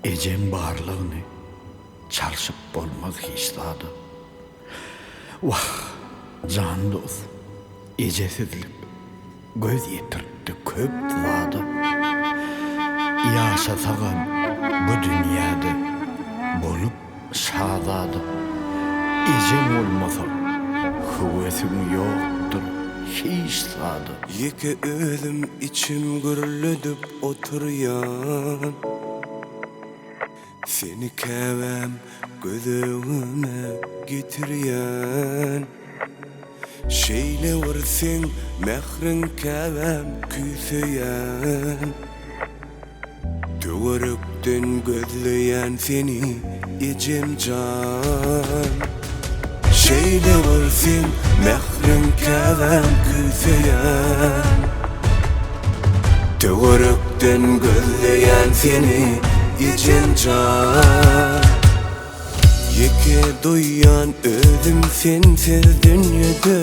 Ecem barlığını çalışıp bolmaz hiçladı. Vah, can dost, ecesizlik göz yetirdi köp dıladı. Yaşasağam bu dünyada bolup şazadı. Ecem olmasa hüvesim yoktur hiçladı. Yeke ölüm içim gürlüdüp oturuyan, seni kevem gözüme getiriyen. Şeyle vursin mehrin kevem küsüyen, tüvürükten gözleyen seni ecem can. Şeyle vursin mehrin kevem küsüyen, tüvürükten gözleyen seni ecem can. Yeke duyan ölüm sensiz dünyada,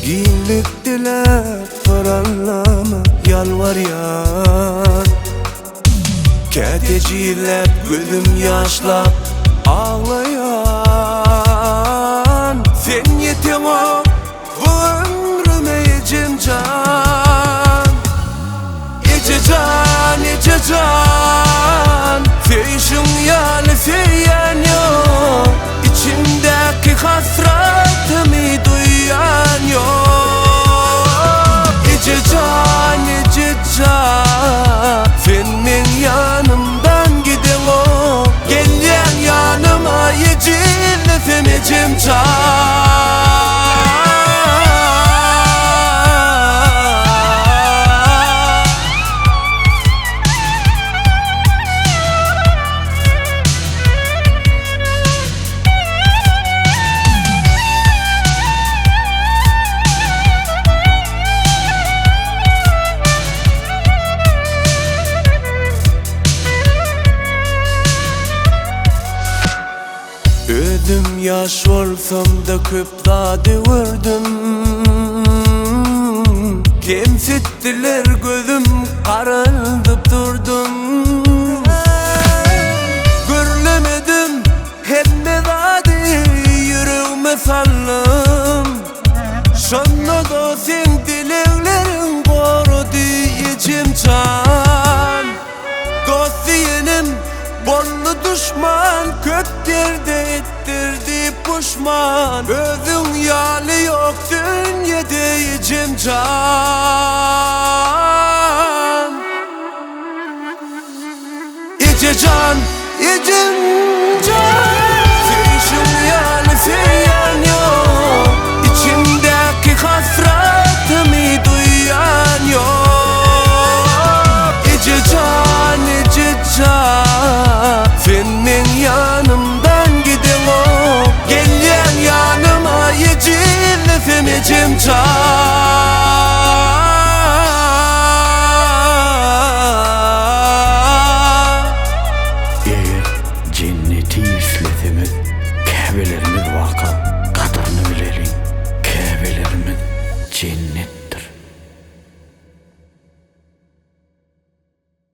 Giyinlik dile soranlama yalvaryan. Keteciler gözüm yaşla ağlayan. Sen yetim o bu ömrüme ecem can. Ece can, ece can, Feşim yani feyen yok. İçimdeki hasretimi duyan yok. Ece can, ece can, senin yanımdan giden o. Gelen yanıma ecellesem ecem can. Ödüm yaş olsam da köp zade vurdum. Kemsettiler gözüm kararılıp durdum. Görlemedim hemme zade yüreğime sallım. Şanla da sen dileklerin korudu ecem can. Dost diyenim bollu düşman, köklerde ettirdi puşman. Özün yali yok dünyada ecem can. Ece can, ecem can.